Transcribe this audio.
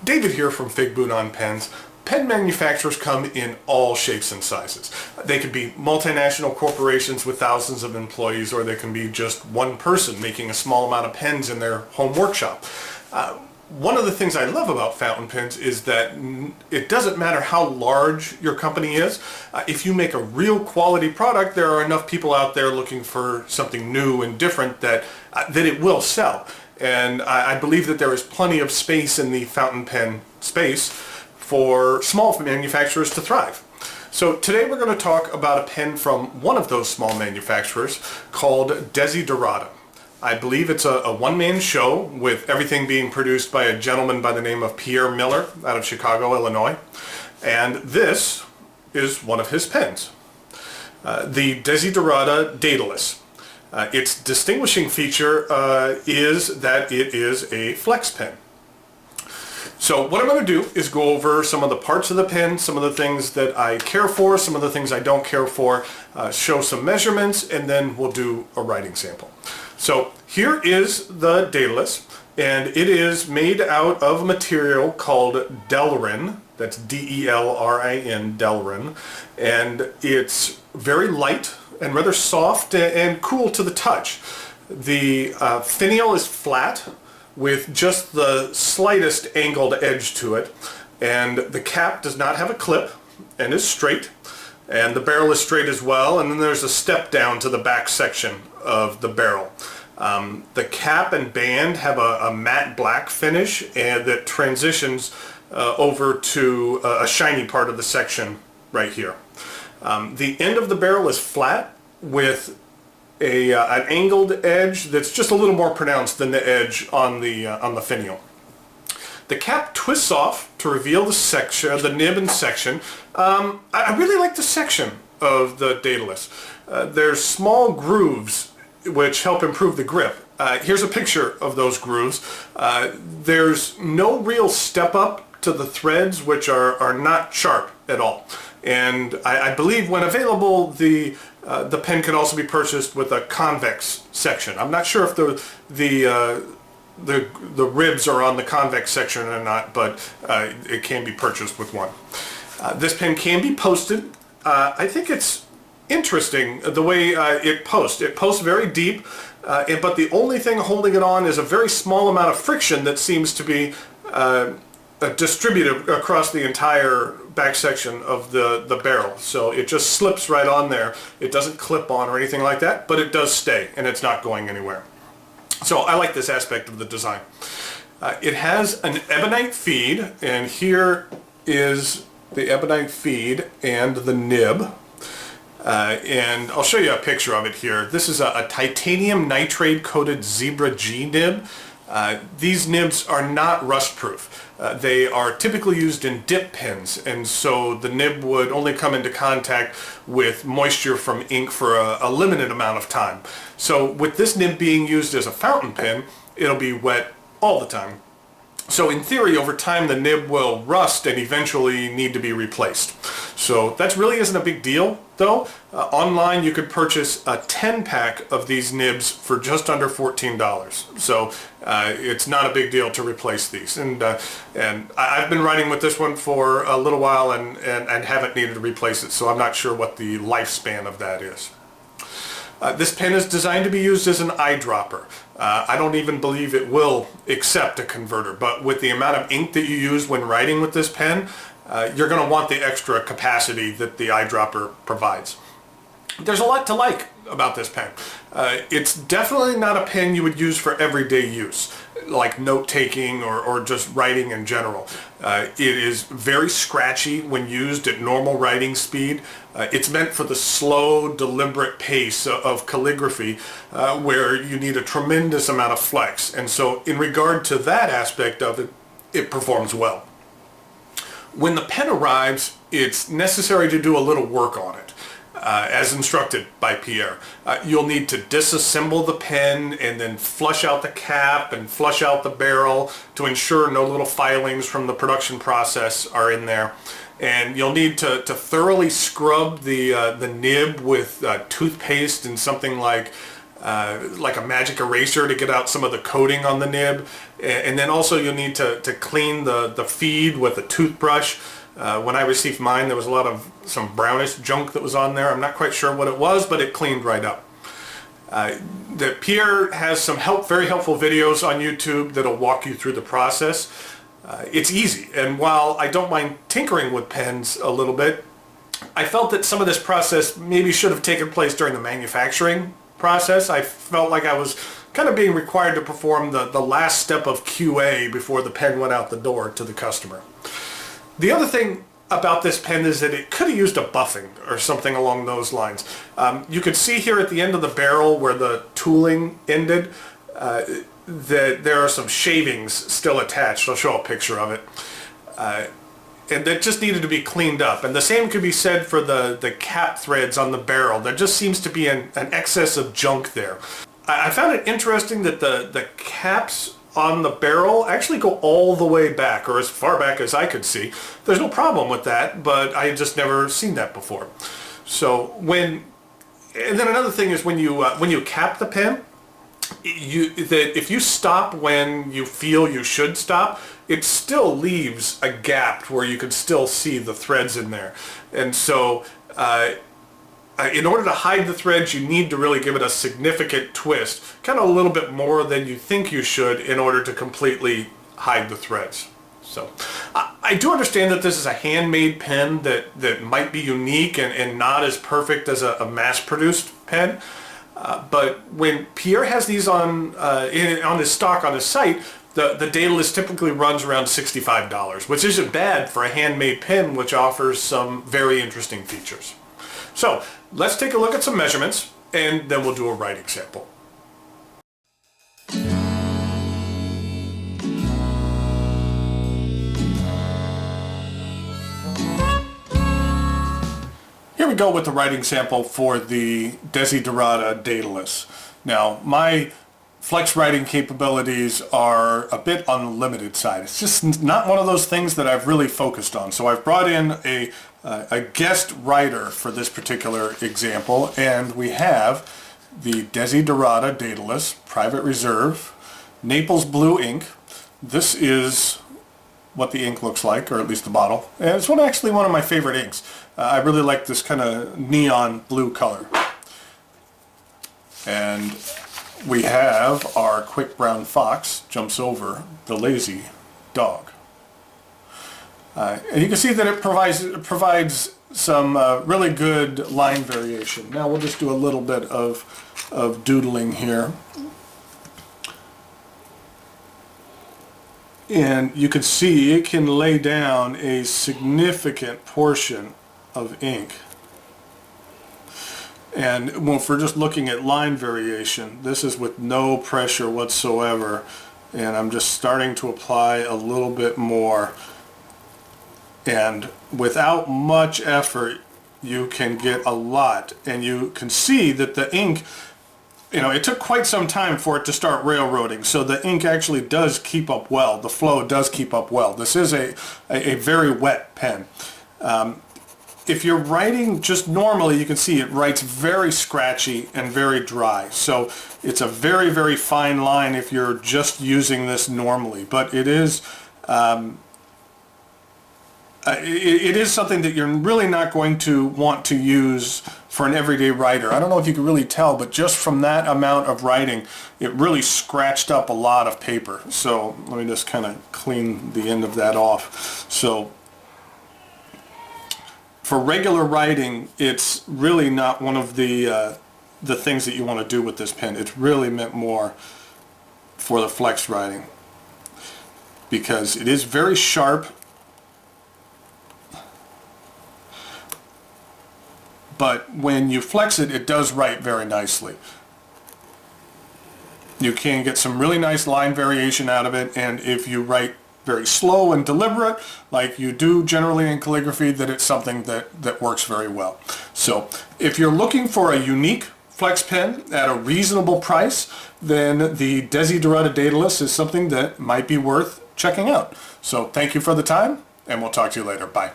David here from figbootonpens. Pen manufacturers come in all shapes and sizes. They could be multinational corporations with thousands of employees, or they can be just one person making a small amount of pens in their home workshop. One of the things I love about fountain pens is that it doesn't matter how large your company is. If you make a real quality product, there are enough people out there looking for something new and different that it will sell. And I believe that there is plenty of space in the fountain pen space for small manufacturers to thrive. So today we're going to talk about a pen from one of those small manufacturers called Desiderata. I believe it's a one-man show with everything being produced by a gentleman by the name of Pierre Miller out of Chicago, Illinois. And this is one of his pens, the Desiderata Daedalus. Its distinguishing feature is that it is a flex pen. So what I'm going to do is go over some of the parts of the pen, some of the things that I care for, some of the things I don't care for, show some measurements, and then we'll do a writing sample. So here is the Daedalus, and it is made out of a material called Delrin. That's D-E-L-R-I-N, Delrin. And it's very light and rather soft and cool to the touch. The finial is flat with just the slightest angled edge to it, and the cap does not have a clip and is straight, and the barrel is straight as well, and then there's a step down to the back section of the barrel. The cap and band have a matte black finish and that transitions over to a shiny part of the section right here. The end of the barrel is flat with an angled edge that's just a little more pronounced than the edge on the finial. The cap twists off to reveal the section, the nib and section. I really like the section of the Daedalus. There's small grooves which help improve the grip. Here's a picture of those grooves. There's no real step up to the threads, which are not sharp at all. And I believe when available, the pen can also be purchased with a convex section. I'm not sure if the ribs are on the convex section or not, but it can be purchased with one. This pen can be posted. I think it's interesting the way it posts. It posts very deep, but the only thing holding it on is a very small amount of friction that seems to be distributed across the entire back section of the barrel. So it just slips right on there. It doesn't clip on or anything like that, but it does stay and it's not going anywhere. So I like this aspect of the design. It has an ebonite feed, and here is the ebonite feed and the nib. And I'll show you a picture of it here. This is a titanium nitride coated Zebra G nib. These nibs are not rust proof. They are typically used in dip pens, and so the nib would only come into contact with moisture from ink for a limited amount of time. So with this nib being used as a fountain pen, it'll be wet all the time. So in theory, over time, the nib will rust and eventually need to be replaced. So that really isn't a big deal, though. Online, you could purchase a 10-pack of these nibs for just under $14. So it's not a big deal to replace these. And I've been writing with this one for a little while and haven't needed to replace it, so I'm not sure what the lifespan of that is. This pen is designed to be used as an eyedropper. I don't even believe it will accept a converter, but with the amount of ink that you use when writing with this pen, you're going to want the extra capacity that the eyedropper provides. There's a lot to like about this pen. It's definitely not a pen you would use for everyday use, like note-taking or just writing in general. It is very scratchy when used at normal writing speed. It's meant for the slow, deliberate pace of calligraphy where you need a tremendous amount of flex. And so in regard to that aspect of it, it performs well. When the pen arrives, it's necessary to do a little work on it. As instructed by Pierre. You'll need to disassemble the pen and then flush out the cap and flush out the barrel to ensure no little filings from the production process are in there. And you'll need to thoroughly scrub the nib with toothpaste and something like like a magic eraser to get out some of the coating on the nib. And then also you'll need to clean the feed with a toothbrush. When I received mine, there was a lot of some brownish junk that was on there. I'm not quite sure what it was, but it cleaned right up. Pierre has some very helpful videos on YouTube that'll walk you through the process. It's easy, and while I don't mind tinkering with pens a little bit, I felt that some of this process maybe should have taken place during the manufacturing process. I felt like I was kind of being required to perform the last step of QA before the pen went out the door to the customer. The other thing about this pen is that it could have used a buffing or something along those lines. You could see here at the end of the barrel where the tooling ended that there are some shavings still attached. I'll show a picture of it. And that just needed to be cleaned up. And the same could be said for the cap threads on the barrel. There just seems to be an excess of junk there. I found it interesting that the caps on the barrel actually go all the way back, or as far back as I could see. There's no problem with that, but I had just never seen that before. So and then another thing is when you cap the pen, if you stop when you feel you should stop, it still leaves a gap where you can still see the threads in there. And so in order to hide the threads, you need to really give it a significant twist, kind of a little bit more than you think you should in order to completely hide the threads. So I do understand that this is a handmade pen that might be unique and not as perfect as a mass-produced pen. But when Pierre has these on his stock on his site, the Daedalus typically runs around $65, which isn't bad for a handmade pen, which offers some very interesting features. So let's take a look at some measurements, and then we'll do a writing sample. Here we go with the writing sample for the Desiderata Daedalus. Now, my flex writing capabilities are a bit on the limited side. It's just not one of those things that I've really focused on. So I've brought in a guest writer for this particular example, and we have the Desiderata Daedalus Private Reserve Naples Blue ink. This is what the ink looks like, or at least the bottle. And it's actually one of my favorite inks. I really like this kind of neon blue color. And we have our quick brown fox jumps over the lazy dog. And you can see that it provides some really good line variation. Now we'll just do a little bit of doodling here. And you can see it can lay down a significant portion of ink. And if we're just looking at line variation, this is with no pressure whatsoever. And I'm just starting to apply a little bit more. And without much effort, you can get a lot. And you can see that the ink, it took quite some time for it to start railroading, so the ink actually does keep up well. The flow does keep up well. This is a very wet pen. If you're writing just normally, you can see it writes very scratchy and very dry. So it's a very, very fine line if you're just using this normally. But it is something that you're really not going to want to use for an everyday writer. I don't know if you can really tell, but just from that amount of writing, it really scratched up a lot of paper. So let me just kind of clean the end of that off. So for regular writing, it's really not one of the things that you want to do with this pen. It's really meant more for the flex writing because it is very sharp. But when you flex it, it does write very nicely. You can get some really nice line variation out of it, and if you write very slow and deliberate, like you do generally in calligraphy, then it's something that works very well. So if you're looking for a unique flex pen at a reasonable price, then the Desiderata Daedalus is something that might be worth checking out. So thank you for the time, and we'll talk to you later. Bye.